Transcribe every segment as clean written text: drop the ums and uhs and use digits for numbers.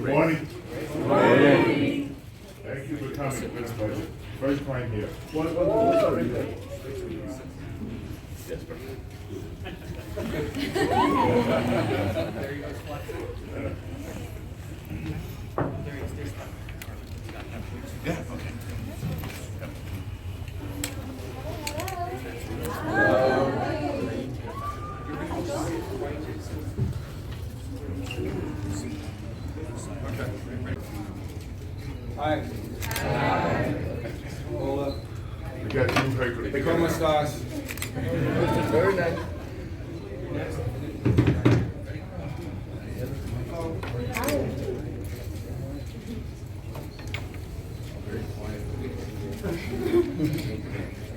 Good morning. Good morning. Thank you for coming. It's been a pleasure. First time here. Yes, perfect. Yeah, okay. Hi. Hola. We got Lou Ferrigno. ¿Cómo estás? Very nice.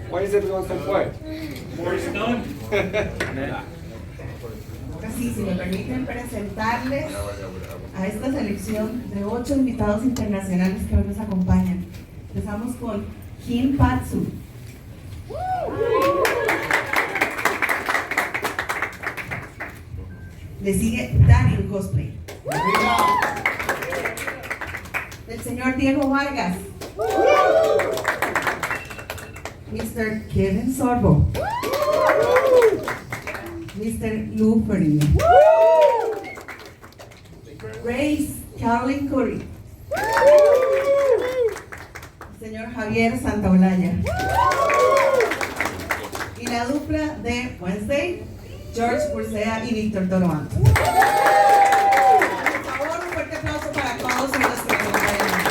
Why is everyone so quiet? More stone. Así, si me permiten presentarles a esta selección de 8 invitados internacionales que hoy nos acompañan. Empezamos con Kim Patsu. Le sigue Daniel Cosplay. El señor Diego Vargas. Mr. Kevin Sorbo. Mr. Lou Ferrigno. Grace Carolyn Curry. El señor Javier Santaolalla. Y la dupla de Wednesday, George Bursea y Víctor Toroán. Por favor, un fuerte aplauso para todos los que nos acompañan.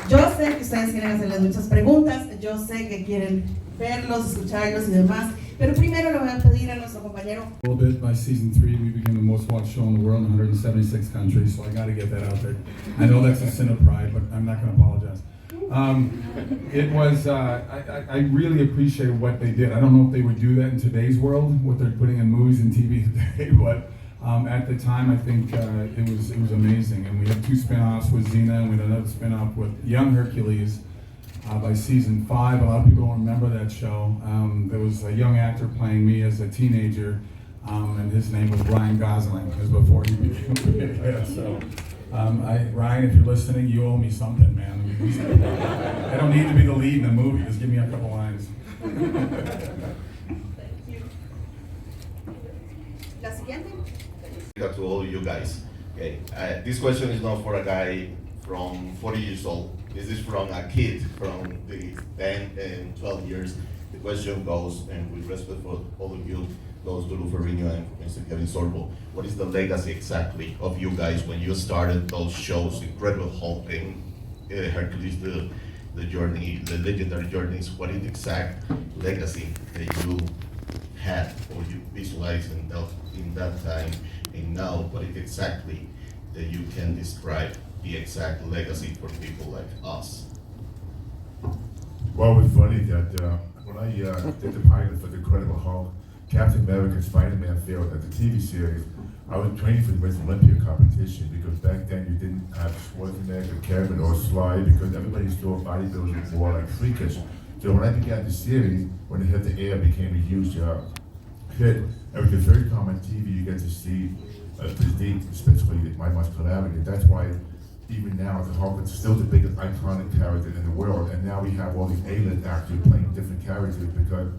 Yo sé que ustedes quieren hacerles muchas preguntas, yo sé que quieren verlos, escucharlos y demás, pero primero le voy a pedir a nuestro compañero. A little bit by season 3, we became the most watched show in the world in 176 countries, so I got to get that out there. I know that's a sin of pride, but I'm not going to apologize. It was, I really appreciated what they did. I don't know if they would do that in today's world, what they're putting in movies and TV today, but at the time, I think it was amazing. And we had 2 spin-offs with Xena, and we had another spin-off with Young Hercules by season 5. A lot of people don't remember that show. There was a young actor playing me as a teenager, and his name was Ryan Gosling, because before he became a big hit. So, Ryan, if you're listening, you owe me something, man. I don't need to be the lead in the movie. Just give me a couple lines. La siguiente. To all you guys. Okay, this question is not for a guy from 40 years old. This is from a kid from the 10 and 12 years. The question goes, and with respect for all of you, goes to Lou Ferrigno and Mr. Kevin Sorbo. What is the legacy exactly of you guys when you started those shows, Incredible Hulk and Hercules, the journey, the legendary journeys? What is the exact legacy that you had or you visualized in that time? And now, what is exactly that you can describe the exact legacy for people like us? Well, it's funny that when I did the pilot for the Incredible Hulk, Captain America and Spider-Man failed at the TV series, I was training for the West Olympia competition because back then you didn't have Schwarzenegger, Kevin, or Sly because everybody saw bodybuilders were more like freakish. So when I began the series, when it hit the air, it became a huge hit. It was the first time on TV you get to see physique, especially my muscularity. That's why even now the Hulk is still the biggest iconic character in the world. And now we have all these A-list actors playing different characters because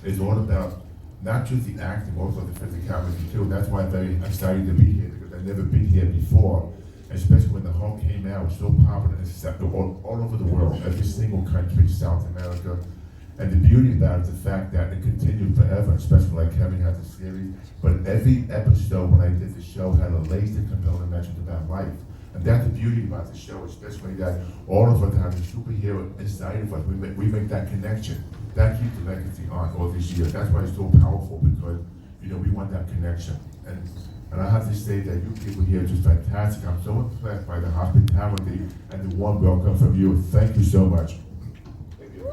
it's all about not just the acting, also the physicality too. That's why I'm very excited to be here because I've never been here before. Especially when the Hulk came out, it was so popular and all over the world, every single country, South America. And the beauty about it is the fact that it continued forever, especially like Kevin had the series. But every episode when I did the show had a laser compelling message about life. And that's the beauty about the show, especially that all of us have a superhero inside of us. We make that connection. That keeps the legacy on all these years. That's why it's so powerful because, you know, we want that connection. And I have to say that you people here are just fantastic. I'm so impressed by the hospitality and the warm welcome from you. Thank you so much.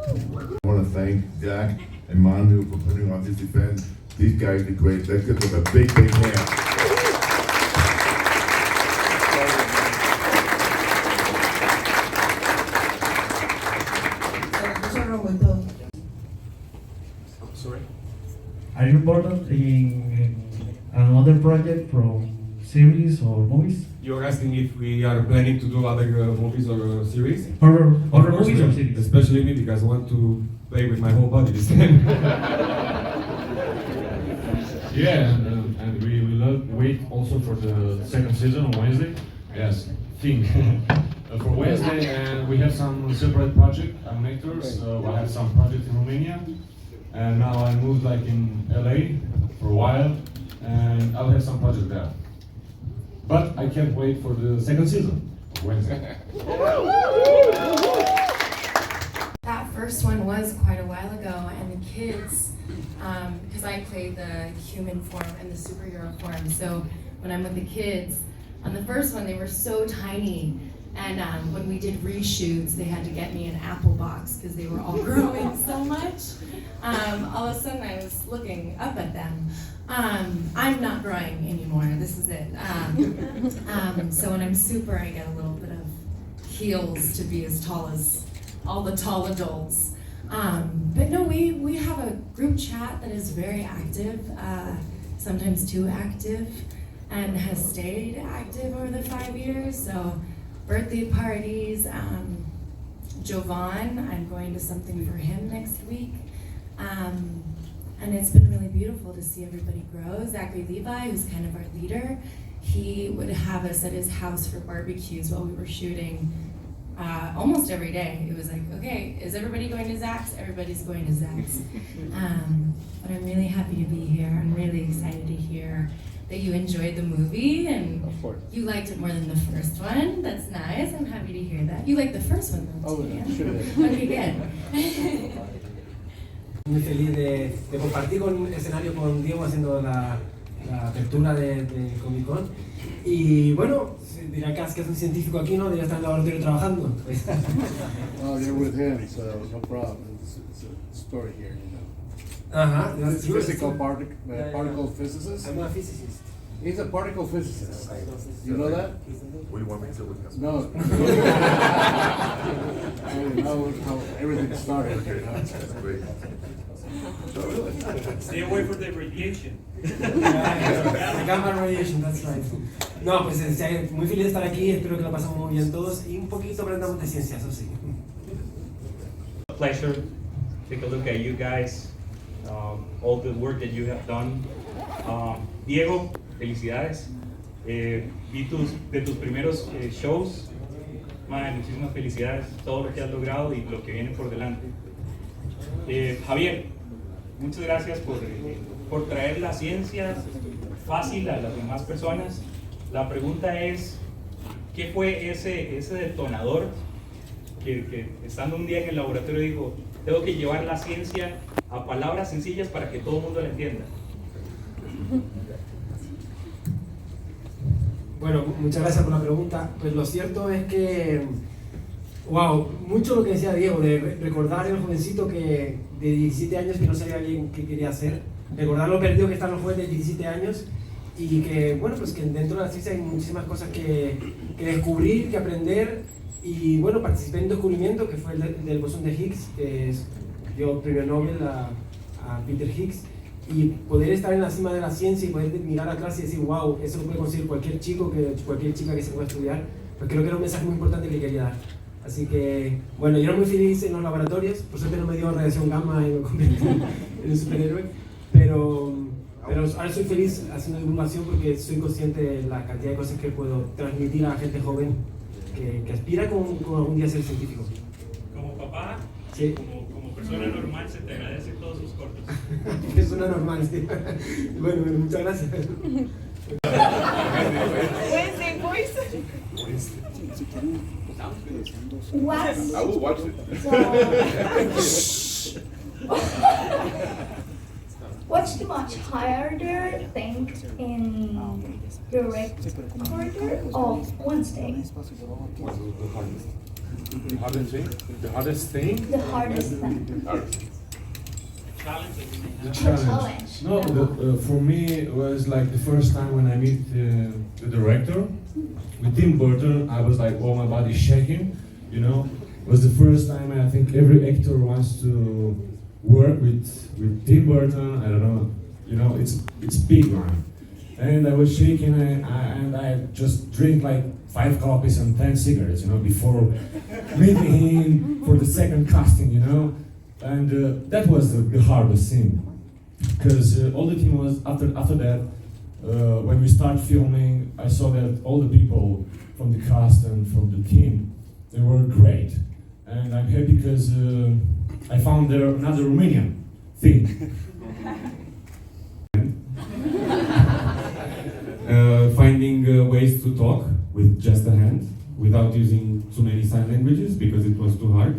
I want to thank Jack and Manu for putting on this event. These guys are great. Let's give them a big, big hand. Sorry? Are you important in another project from series or movies? You're asking if we are planning to do other movies or series? Horror Of course movies we or are, series? especially me because I want to play with my whole body this time. Yeah, and we will wait also for the second season on Wednesday. Yes, think for Wednesday, and we have some separate project animators. I have some project in Romania, and now I moved like in LA for a while, and I'll have some project there. But I can't wait for the second season on Wednesday. That first one was quite a while ago, and the kids, because I play the human form and the superhero form, so when I'm with the kids, on the first one they were so tiny, and when we did reshoots, they had to get me an apple box because they were all growing so much. All of a sudden I was looking up at them. I'm not growing anymore, this is it. So when I'm super, I get a little bit of heels to be as tall as all the tall adults. But no, we have a group chat that is very active, sometimes too active, and has stayed active over the 5 years. So birthday parties, Jovan, I'm going to something for him next week. And it's been really beautiful to see everybody grow. Zachary Levi, who's kind of our leader, he would have us at his house for barbecues while we were shooting almost every day. It was like, okay, is everybody going to Zach's? Everybody's going to Zach's. But I'm really happy to be here. I'm really excited to hear that you enjoyed the movie and you liked it more than the first one. That's nice. I'm happy to hear that. You liked the first one though, too, yeah? Sure. Okay, good. Muy feliz de compartir con el escenario con Diego haciendo la apertura de Comiccon. Y bueno, dirá que es un científico aquí, ¿no? Debería estar en el laboratorio trabajando. Oh, you're with him, so no problem. It's a story here, you know. Ajá. He's a physical particle physicist. I'm a physicist. He's a particle physicist. You know that? What do you want me to do with him? No. I don't know how everything started, you know. That's great. Stay away from the radiation. The gamma radiation, that's right. No, pues muy feliz de estar aquí, espero que lo pasemos muy bien todos y un poquito aprendamos de ciencia, eso sí. A pleasure. Take a look at you guys, all the work that you have done. Diego, felicidades. Vi de tus primeros shows. Man, muchísimas felicidades, todo lo que has logrado y lo que viene por delante. Javier, muchas gracias por traer la ciencia fácil a las demás personas. La pregunta es, ¿qué fue ese detonador que estando un día en el laboratorio dijo, tengo que llevar la ciencia a palabras sencillas para que todo el mundo la entienda? Bueno, muchas gracias por la pregunta. Pues lo cierto es que, wow, mucho lo que decía Diego, de recordar el jovencito que de 17 años que no sabía bien qué quería hacer, recordar lo perdido que están los jóvenes de 17 años y que, bueno, pues que dentro de la ciencia hay muchísimas cosas que descubrir, que aprender y, bueno, participé en un descubrimiento que fue el del bosón de Higgs, que dio premio Nobel a Peter Higgs. Y poder estar en la cima de la ciencia y poder mirar atrás y decir, wow, eso lo puede conseguir cualquier chico, cualquier chica que se pueda estudiar, pues creo que era un mensaje muy importante que quería dar. Así que, bueno, yo era muy feliz en los laboratorios, por suerte no me dio radiación gamma y me convertí en un superhéroe, pero ahora soy feliz haciendo divulgación porque soy consciente de la cantidad de cosas que puedo transmitir a la gente joven que aspira con algún día a ser científico. Como papá, sí. Como persona normal, se te agradece todos sus cortos. Persona normal, sí. Bueno, muchas gracias. Wednesday voice. What? I will watch it. What's the much harder thing in the recorder of Wednesday? The hardest thing? The hardest thing? The hardest thing. The challenge. No, for me it was like the first time when I meet the director with Tim Burton. I was like, oh, my body's shaking. You know, it was the first time I think every actor wants to work with Tim Burton. I don't know. You know, it's big one. and I was shaking, and I just drink like 5 coffees and 10 cigarettes, you know, before leaving him for the second casting, you know, and that was the hardest thing, because all the thing was after that, when we start filming, I saw that all the people from the cast and from the team, they were great, and I'm happy because I found there another Romanian thing. Finding ways to talk with just a hand without using too many sign languages because it was too hard.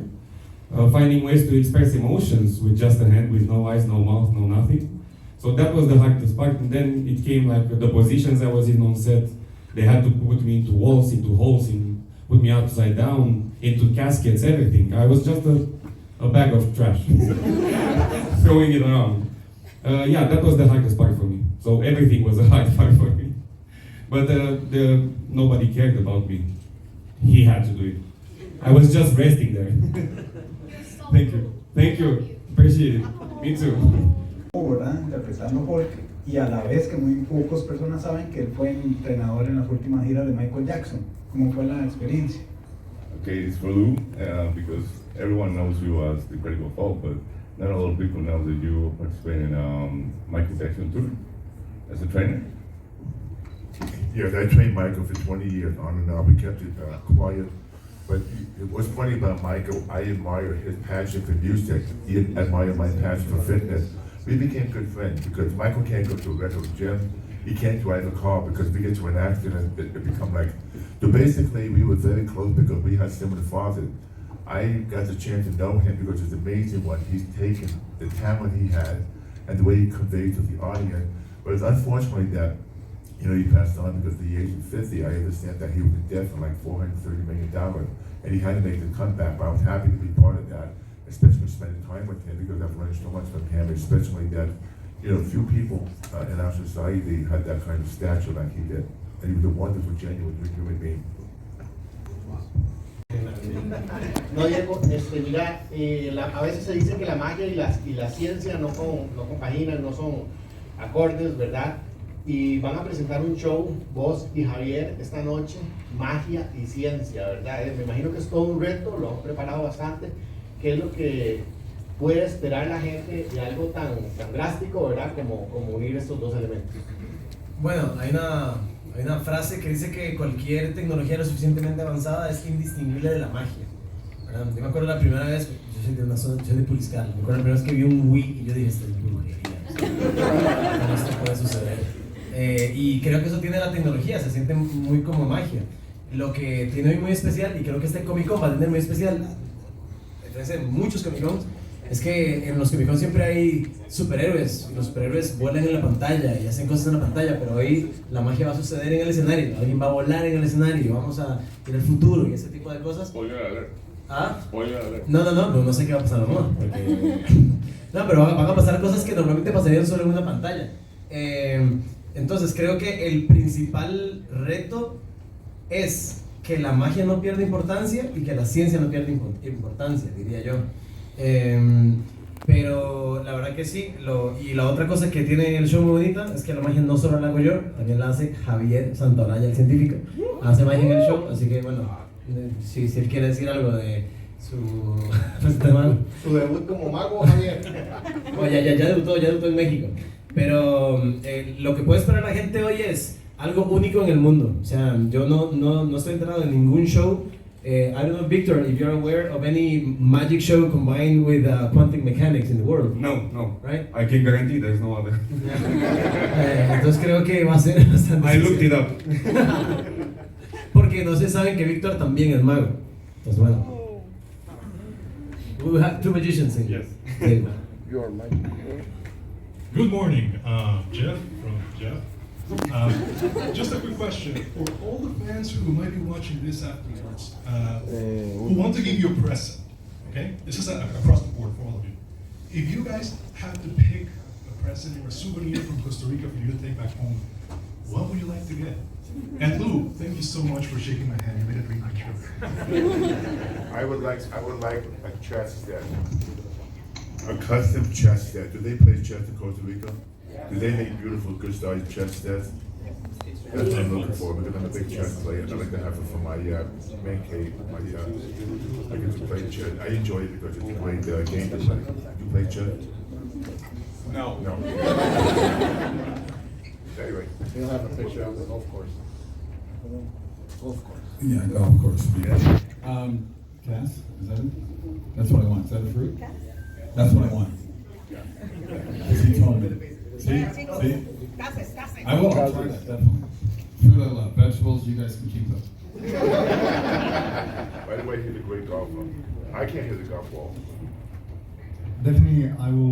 Finding ways to express emotions with just a hand, with no eyes, no mouth, no nothing. So that was the hardest part, and then it came like the positions I was in on set. They had to put me into walls, into holes, put me upside down, into caskets, everything. I was just a bag of trash, throwing it around. Yeah, that was the hardest part for me. So everything was a hard part for me. But nobody cared about me. He had to do it. I was just resting there. Thank you. Thank you. Appreciate it. Me too. ¿Verdad? Interpretando Hulk, y a la vez que muy pocas personas saben que él fue entrenador en las últimas giras de Michael Jackson. ¿Cómo fue la experiencia? Okay, it's for Lou, because everyone knows you as the Incredible Hulk, but not a lot of people know that you participated in Michael Jackson tour as a trainer. Yes, I trained Michael for 20 years on and off. We kept it quiet. But what's funny about Michael, I admire his passion for music. He admired my passion for fitness. We became good friends because Michael can't go to a regular gym. He can't drive a car because if we get to an accident, it become like, so basically we were very close because we had similar fathers. I got the chance to know him because it's amazing what he's taken, the talent he had, and the way he conveyed to the audience. But it's unfortunately that, you know, he passed on because at the age of 50. I understand that he was in debt for like $430 million, and he had to make the comeback. But I was happy to be part of that, especially spending time with him because I've learned so much from him, especially that, you know, few people in our society had that kind of stature like he did. And he was a wonderful, genuine human being. No, Diego, mira, a veces se dice que la magia y la ciencia no compaginan, no son acordes, ¿verdad? Y van a presentar un show, vos y Javier, esta noche, magia y ciencia, ¿verdad? Me imagino que es todo un reto, lo han preparado bastante. ¿Qué es lo que puede esperar la gente de algo tan drástico, ¿verdad? Como unir estos dos elementos. Bueno, hay una frase que dice que cualquier tecnología lo suficientemente avanzada es indistinguible de la magia, ¿verdad? Yo me acuerdo la primera vez, yo soy de Puliscal, me acuerdo la primera vez que vi un Wii y yo dije, esto es brujería, esto puede suceder. Y creo que eso tiene la tecnología, se siente muy como magia. Lo que tiene hoy muy especial, y creo que este Comiccon va a tener muy especial, a diferencia de muchos Comiccons, es que en los Comiccon siempre hay superhéroes, y los superhéroes vuelan en la pantalla y hacen cosas en la pantalla, pero hoy la magia va a suceder en el escenario, alguien va a volar en el escenario, vamos a ir al futuro y ese tipo de cosas. Spoiler alert. ¿Ah? Spoiler alert. No sé qué va a pasar, amor. No, pero van a pasar cosas que normalmente pasarían solo en una pantalla. Entonces creo que el principal reto es que la magia no pierda importancia y que la ciencia no pierda importancia, diría yo. Pero la verdad que sí, y la otra cosa que tiene el show muy bonita es que la magia no solo la hago yo, también la hace Javier Santolaya, el científico. Hace magia en el show, así que bueno, si él quiere decir algo de su debut como mago, Javier. Oh, ya debutó en México. Pero lo que puede esperar la gente hoy es algo único en el mundo. O sea, yo no estoy enterado en ningún show. I don't know, Victor, if you're aware of any magic show combined with quantum mechanics in the world. No. Right? I can guarantee there's no other. Entonces creo que va a ser bastante. I looked it up. Porque no se sabe que Victor también es mago. Entonces bueno. We have two magicians in here. Yes. You're magic. Good morning, Jeff from Jeff. Just a quick question. For all the fans who might be watching this afterwards, who want to give you a present, okay? This is across the board for all of you. If you guys have to pick a present or a souvenir from Costa Rica for you to take back home, what would you like to get? And Lou, thank you so much for shaking my hand. You made a dream come true. I would like a chess set. A custom chess set. Do they play chess in Costa Rica? Do they make beautiful, good sized chess sets? That's what I'm looking for, because I'm a big chess player, and I like to have it for my man cave. I get to play chess. I enjoy it because it's a great game to play. You play chess? No. No. Anyway. He'll have a picture of the golf course. Golf course. Yeah, golf course. Yeah. Cass, is that it? That's what I want. Is that the fruit? That's what I want. He told me. See? I will. I'll try that, definitely. Food I love. Vegetables, you guys can keep them. By the way, he's a great golfer. I can't hit the golf ball. Definitely, I will